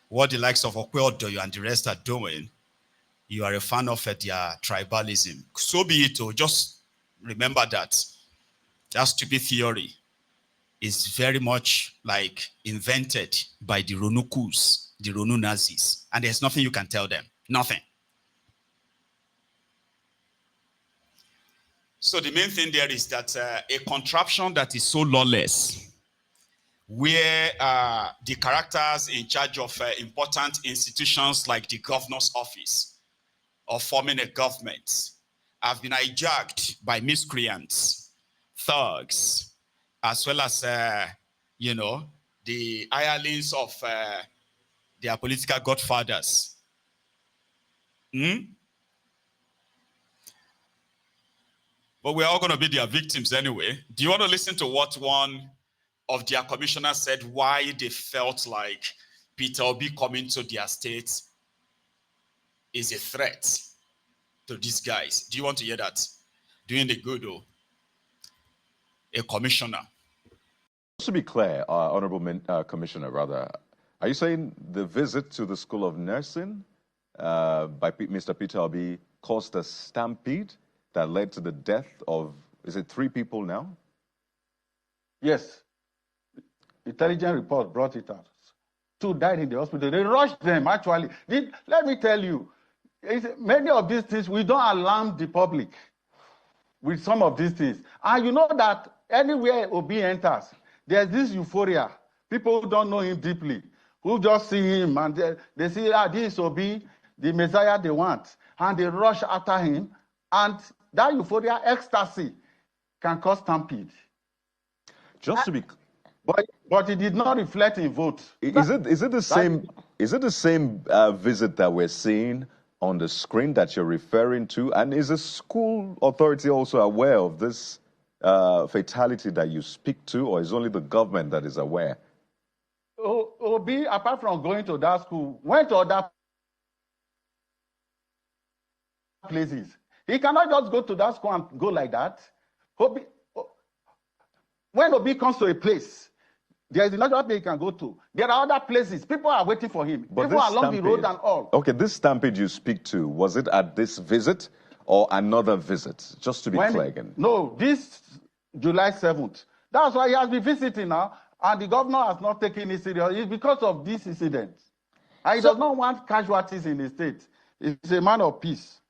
what the likes of Okweodoyo and the rest are doing, you are a fan of their tribalism. So be it. Just remember that stupid theory is very much like invented by the Ronukus, the Ronu Nazis. And there's nothing you can tell them. Nothing. So the main thing there is that a contraption that is so lawless, where the characters in charge of important institutions like the governor's office or forming a government have been hijacked by miscreants, thugs, as well as, the hirelings of their political godfathers. But we're all going to be their victims anyway. Do you want to listen to what one of their commissioners said, why they felt like Peter Obi coming to their state is a threat to these guys? Do you want to hear that? Doing the good, though. A commissioner. Just to be clear, Honorable Commissioner, rather, are you saying the visit to the School of Nursing by Mr. Peter Obi caused a stampede that led to the death of, is it 3 people now? Yes. Intelligence report brought it out. 2 died in the hospital. They rushed them, actually. Let me tell you, many of these things, we don't alarm the public with some of these things. And you know that anywhere Obi enters, there's this euphoria. People who don't know him deeply, who just see him and they see, this is Obi, the Messiah they want. And they rush after him. And that euphoria, ecstasy, can cause stampede. Just to be... But it did not reflect in vote. Is it the same visit that we're seeing on the screen that you're referring to? And is the school authority also aware of this fatality that you speak to, or is only the government that is aware? Obi, apart from going to that school, went to other places. He cannot just go to that school and go like that. When Obi comes to a place, there is another place he can go to. There are other places. People are waiting for him. But people along the road and all. Okay, this stampede you speak to, was it at this visit or another visit? Just to be clear again. No, this July 7th. That's why he has been visiting now, and the governor has not taken it serious. It's because of this incident. And he does not want casualties in the state. He's a man of peace,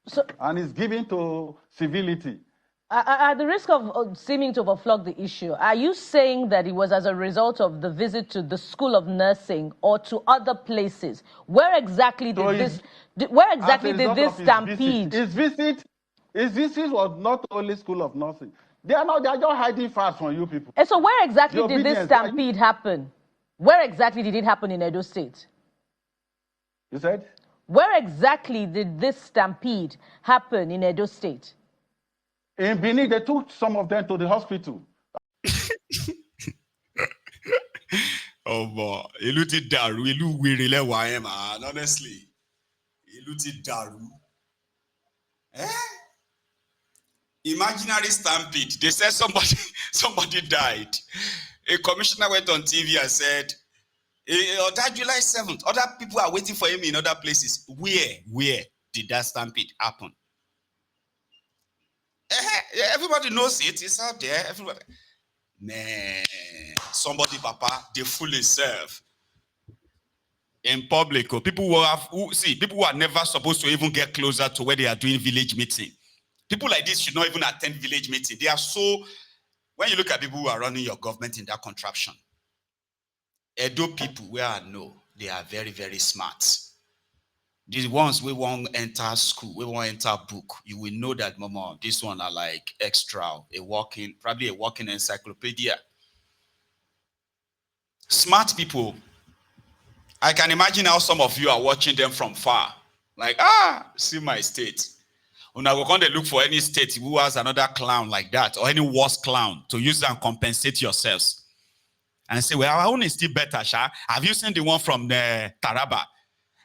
and he's given to civility. At the risk of seeming to overflog the issue, are you saying that it was as a result of the visit to the School of Nursing or to other places? Where exactly did this stampede? His visit was not only School of Nursing. They are just hiding fast from you people. And so where exactly did this stampede happen? Where exactly did it happen in Edo State? You said? Where exactly did this stampede happen in Edo State? In Benin, they took some of them to the hospital. Oh boy, ìlú ti dàrú, ìlú wèrè lẹ́wà ẹ̀ man, honestly. Ìlú ti dàrú. Imaginary stampede. They said somebody died. A commissioner went on TV and said, on that July 7th, other people are waiting for him in other places. Where did that stampede happen? Everybody knows it. It's out there. Everybody. Man, somebody, Papa, they fool himself. In public, people who are never supposed to even get closer to where they are doing village meeting. People like this should not even attend village meeting. They are so, when you look at people who are running your government in that contraption, Edo people, where I know, they are very, very smart. These ones we won't enter school, we won't enter book. You will know that, Mama, this one are like extra, probably a walking encyclopedia. Smart people. I can imagine how some of you are watching them from far. Like, see my state. When I go on to look for any state who has another clown like that, or any worse clown, to use and compensate yourselves. And say, well, our own is still better, Sha. Have you seen the one from Taraba?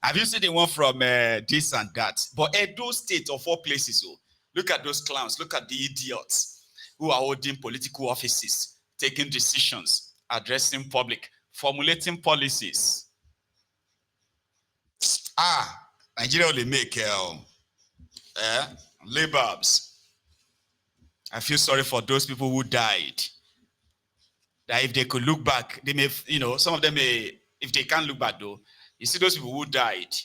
Have you seen the one from this and that? But Edo State of all places, look at those clowns, look at the idiots who are holding political offices, taking decisions, addressing public, formulating policies. Nigeria only make labors. I feel sorry for those people who died. That if they could look back, they may, some of them may, if they can't look back though, you see those people who died,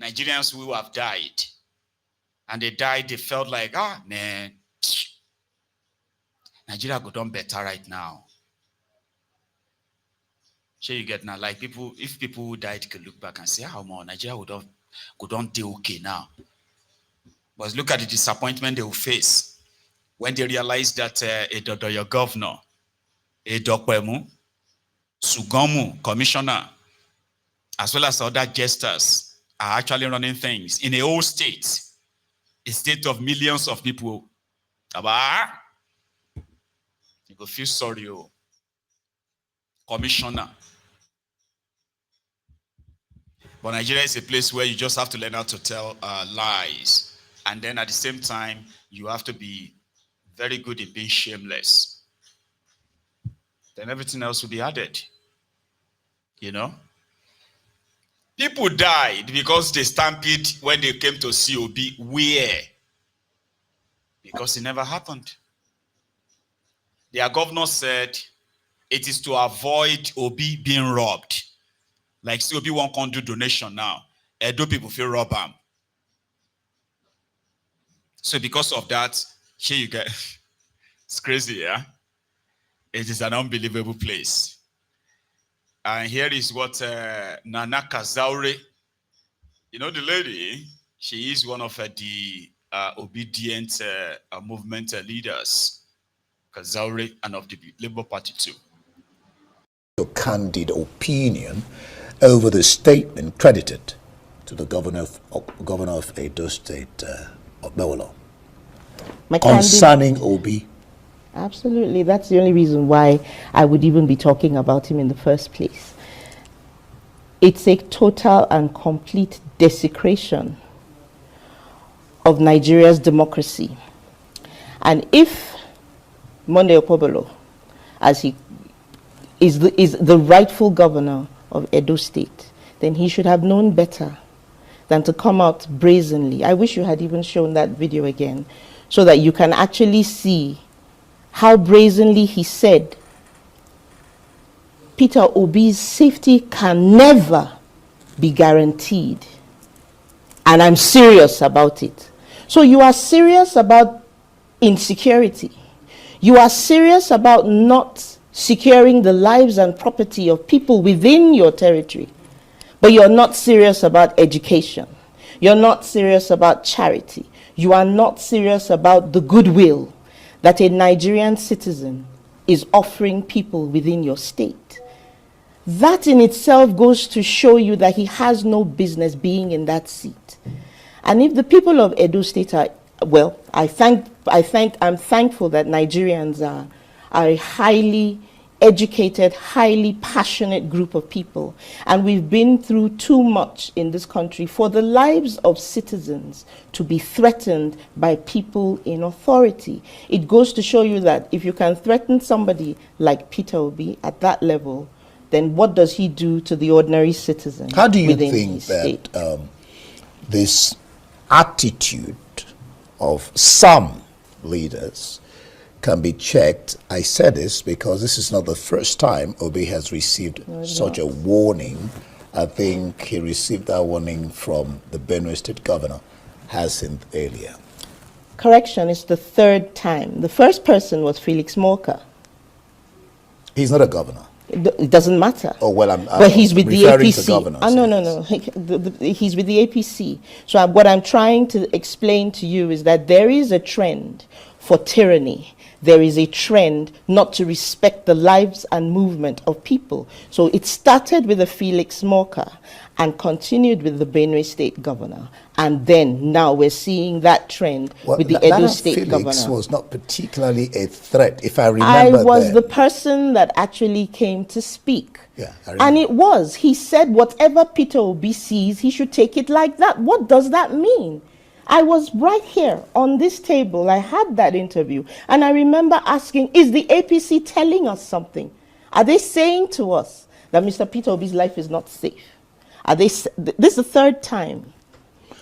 Nigerians who have died, and they died, they felt like, man, Nigeria could done better right now. Sure, you get now, like people, if people who died could look back and say, how more Nigeria could done do okay now. But look at the disappointment they will face when they realize that your governor, Edokwemu, Sugomu, commissioner, as well as other jesters are actually running things in a whole state, a state of millions of people. You go feel sorry, commissioner. But Nigeria is a place where you just have to learn how to tell lies. And then at the same time, you have to be very good in being shameless. Then everything else will be added. People died because they stampede when they came to COB. Where? Because it never happened. Their governor said it is to avoid Obi being robbed. Like COB won't come do donation now. Edo people feel rob them. So because of that, here you get, it's crazy, yeah? It is an unbelievable place. And here is what Nana Kazaure, the lady, she is one of the obedient movement leaders, Kazaure, and of the Labour Party too. Your candid opinion over the statement credited to the governor of Edo State, Okpewolo, concerning Obi. Absolutely. That's the only reason why I would even be talking about him in the first place. It's a total and complete desecration of Nigeria's democracy. And if Monday Okpebolo, as he is the rightful governor of Edo State, then he should have known better than to come out brazenly. I wish you had even shown that video again so that you can actually see how brazenly he said Peter Obi's safety can never be guaranteed. And I'm serious about it. So you are serious about insecurity. You are serious about not securing the lives and property of people within your territory. But you're not serious about education. You're not serious about charity. You are not serious about the goodwill that a Nigerian citizen is offering people within your state. That in itself goes to show you that he has no business being in that seat. And if the people of Edo State are, well, I'm thankful that Nigerians are a highly educated, highly passionate group of people. And we've been through too much in this country for the lives of citizens to be threatened by people in authority. It goes to show you that if you can threaten somebody like Peter Obi at that level, then what does he do to the ordinary citizen? How do you think that this attitude of some leaders can be checked? I said this because this is not the first time Obi has received such a warning. I think he received that warning from the Benue State governor, Hyacinth, earlier. Correction, it's the third time. The first person was Felix Morka. He's not a governor. It doesn't matter. Oh, well, but he's with the APC. No. He's with the APC. So what I'm trying to explain to you is that there is a trend for tyranny. There is a trend not to respect the lives and movement of people. So it started with the Felix Morka and continued with the Benue State governor. And then now we're seeing that trend with the Edo State governor. Felix was not particularly a threat, if I remember. I was the person that actually came to speak. Yeah, and it was. He said whatever Peter Obi sees, he should take it like that. What does that mean? I was right here on this table. I had that interview. And I remember asking, is the APC telling us something? Are they saying to us that Mr. Peter Obi's life is not safe? This is the third time.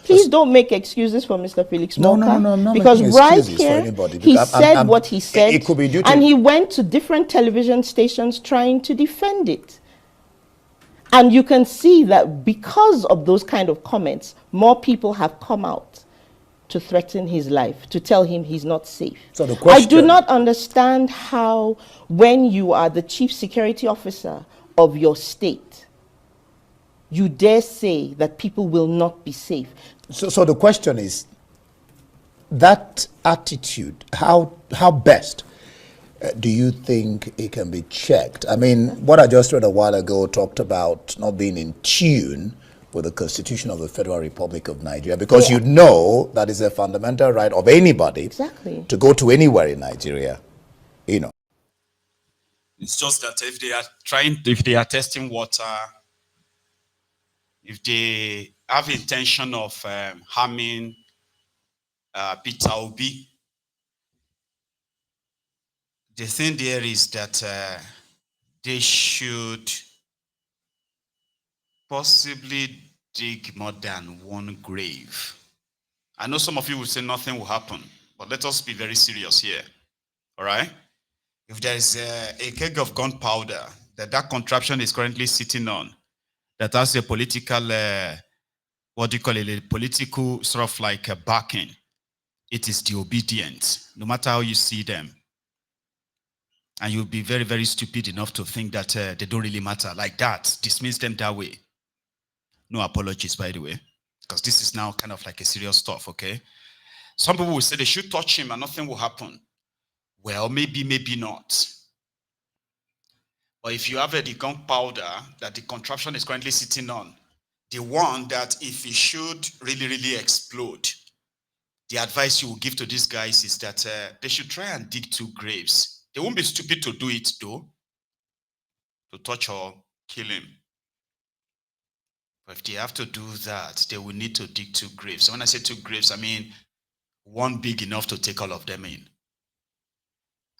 Please don't make excuses for Mr. Felix No, Morka. no, no, no, I'm not because making right excuses for here, anybody, he because said what he said, it could be due to- and he went to different television stations trying to defend it. And you can see that because of those kind of comments, more people have come out to threaten his life, to tell him he's not safe. So the I do question- not understand how, when you are the chief security officer of your state, you dare say that people will not be safe. So the question is, that attitude, how best do you think it can be checked? I mean, what I just read a while ago talked about not being in tune with the Constitution of the Federal Republic of Nigeria, because you know that is a fundamental right of anybody Exactly. to go to anywhere in Nigeria, you know. It's just that if they are testing water, if they have intention of harming Peter Obi, the thing there is that they should possibly dig more than one grave. I know some of you will say nothing will happen, but let us be very serious here, all right? If there is a keg of gunpowder that contraption is currently sitting on, that has a political, what do you call it, a political sort of like a backing, it is the obedient, no matter how you see them. And you'll be very, very stupid enough to think that they don't really matter like that. Dismiss them that way. No apologies, by the way, because this is now kind of like a serious stuff, okay? Some people will say they should touch him and nothing will happen. Well, maybe, maybe not. But if you have the gunpowder that the contraption is currently sitting on, the one that if it should really, really explode, the advice you will give to these guys is that they should try and dig 2 graves. They won't be stupid to do it though, to touch or kill him. But if they have to do that, they will need to dig 2 graves. So when I say 2 graves, I mean one big enough to take all of them in.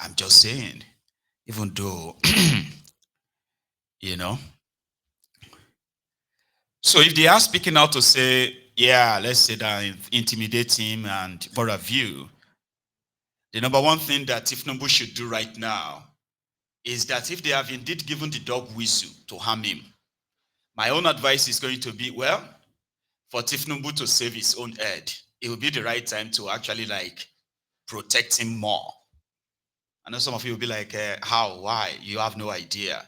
I'm just saying, even though, you know. So if they are speaking out to say, yeah, let's say that intimidate him and for a view, the number one thing that Tifnumbu should do right now is that if they have indeed given the dog whistle to harm him, my own advice is going to be, well, for Tifnumbu to save his own head, it will be the right time to actually like protect him more. I know some of you will be like, how, why? You have no idea.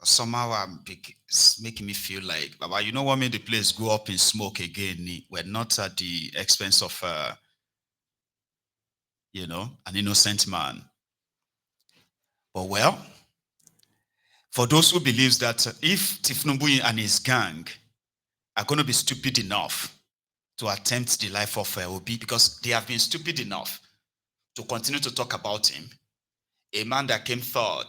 Somehow it's making me feel like, Baba, you know what made the place go up in smoke again? We're not at the expense of, you know, an innocent man. But well, for those who believes that if Tifnumbu and his gang are going to be stupid enough to attempt the life of Obi, because they have been stupid enough to continue to talk about him, a man that came third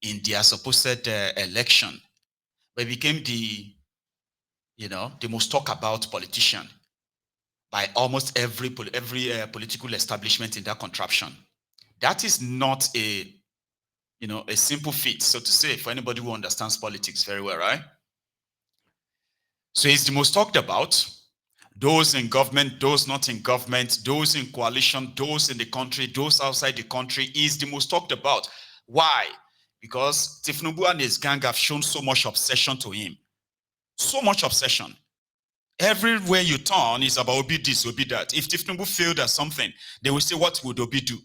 in their supposed election, but became the, you know, the most talked about politician by almost every political establishment in that contraption. That is not a, you know, a simple feat, so to say, for anybody who understands politics very well, right? So it's the most talked about. Those in government, those not in government, those in coalition, those in the country, those outside the country is the most talked about. Why? Because Tifnumbu and his gang have shown so much obsession to him. So much obsession. Everywhere you turn is about Obi this, Obi that. If Tifnumbu failed at something, they will say, what would Obi do?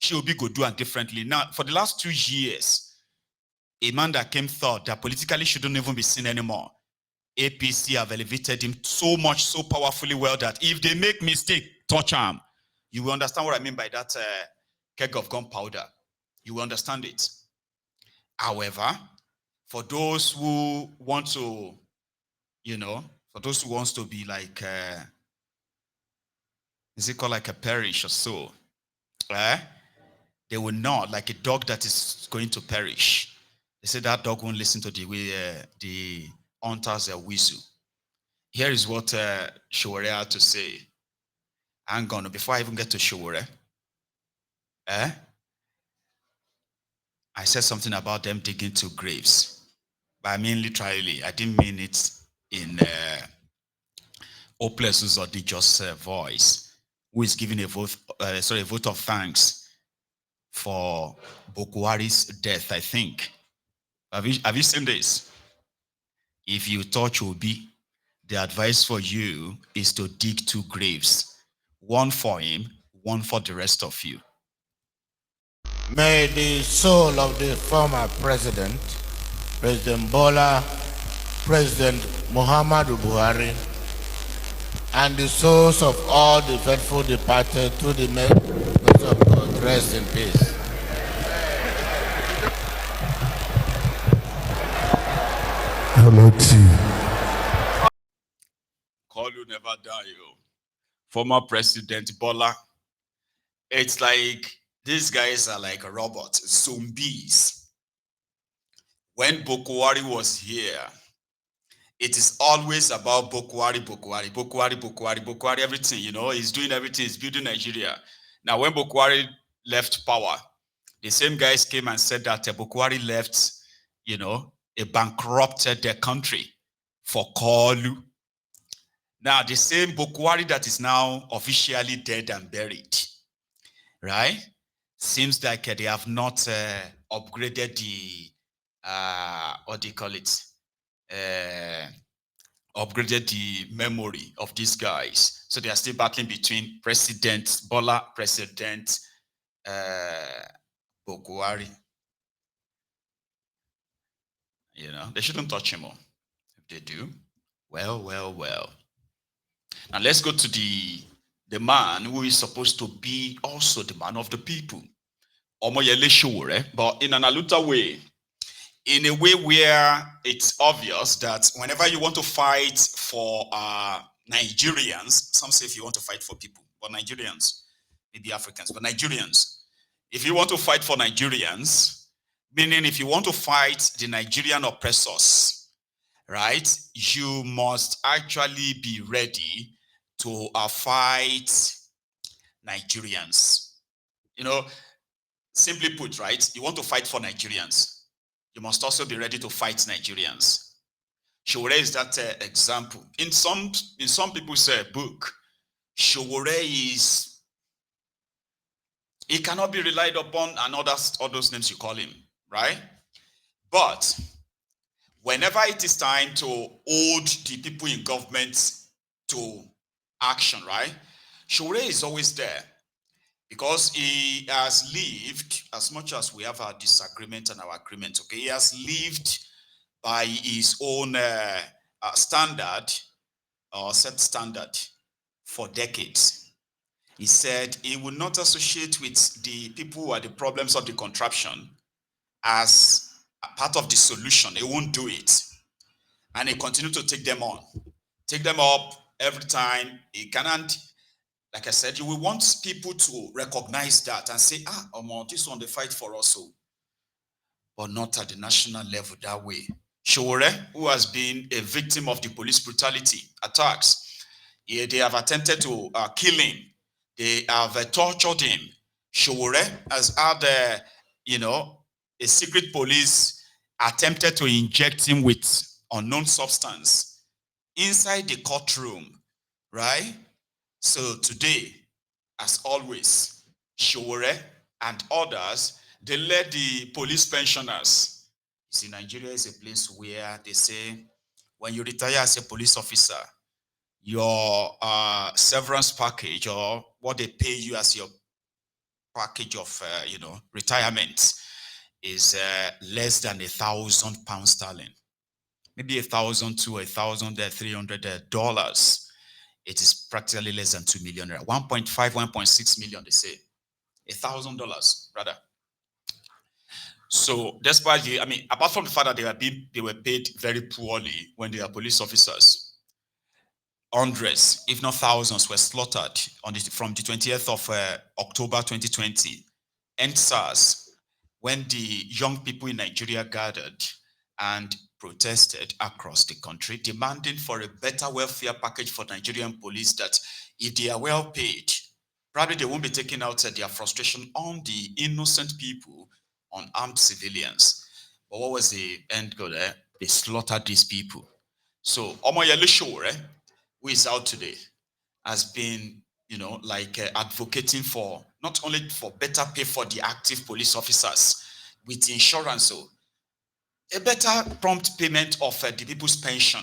She Obi go do it differently. Now, for the last 2 years, a man that came third, that politically shouldn't even be seen anymore, APC have elevated him so much, so powerfully well that if they make mistake, touch him. You will understand what I mean by that keg of gunpowder. You will understand it. However, for those who want to, you know, for those who wants to be like, is it called like a perish or so? They will not, like a dog that is going to perish. They say that dog won't listen to the way the hunters whistle. Here is what Showore had to say. Hang on, before I even get to Showore, I said something about them digging 2 graves. But I mean literally. I didn't mean it in hopeless or just voice. Who is giving a vote? A vote of thanks for Bokwari's death. I think. Have you seen this? If you touch Obi, the advice for you is to dig 2 graves, one for him, one for the rest of you. May the soul of the former president, President Bola, President Muhammadu Buhari, and the souls of all the faithful departed through the mercy of God rest in peace. Hello to you. Call you never die, yo. Former President Bola. It's like these guys are like robots, zombies. When Bokwari was here, it is always about Bokwari, everything, he's doing everything, he's building Nigeria. Now, when Bokwari left power, the same guys came and said that Bokwari left, a bankrupted country for Kolu. Now, the same Bokwari that is now officially dead and buried, right? Seems like they have not upgraded the, what do you call it? Upgraded the memory of these guys. So they are still battling between President Bola, President Bokwari. They shouldn't touch him. If they do, well. Now let's go to the man who is supposed to be also the man of the people. Omoyele Sowore, but in an Aluta way. In a way where it's obvious that whenever you want to fight for Nigerians, some say if you want to fight for people, but Nigerians, maybe Africans, but Nigerians, if you want to fight for Nigerians, meaning if you want to fight the Nigerian oppressors, right, you must actually be ready to fight Nigerians. Simply put, right, you want to fight for Nigerians, you must also be ready to fight Nigerians. Sowore is that example. In some people's book, Sowore is, he cannot be relied upon, and all those names you call him, right? But whenever it is time to hold the people in government to action, right? Sowore is always there. Because he has lived, as much as we have our disagreement and our agreement, okay, he has lived by his own standard, or set standard, for decades. He said he would not associate with the people who are the problems of the contraption as a part of the solution. He won't do it. And he continued to take them on, take them up every time. He cannot. Like I said, you will want people to recognize that and say, this one, they fight for us, but not at the national level that way. Sowore, who has been a victim of the police brutality attacks, they have attempted to kill him. They have tortured him. Sowore has had, a secret police attempted to inject him with unknown substance inside the courtroom, right? So today, as always, Sowore and others, they led the police pensioners. You see, Nigeria is a place where they say, when you retire as a police officer, your severance package, or what they pay you as your package of, retirement, is less than £1,000 maybe $1,000 to $1,300. It is practically less than 2 million, 1.5, 1.6 million, they say. $1,000, rather. So despite apart from the fact that they were paid very poorly when they are police officers, hundreds, if not thousands, were slaughtered from the 20th of October 2020, EndSARS, when the young people in Nigeria gathered and protested across the country, demanding for a better welfare package for Nigerian police, that if they are well paid, probably they won't be taking out their frustration on the innocent people, on armed civilians. But what was the end goal there? They slaughtered these people. So Omoyele Sowore, who is out today, has been, advocating for not only for better pay for the active police officers with insurance, so a better prompt payment of the people's pension,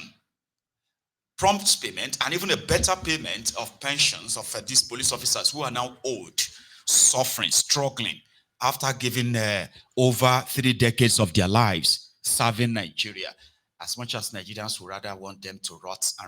prompt payment, and even a better payment of pensions of these police officers who are now old, suffering, struggling after giving over 3 decades of their lives serving Nigeria. As much as Nigerians would rather want them to rot and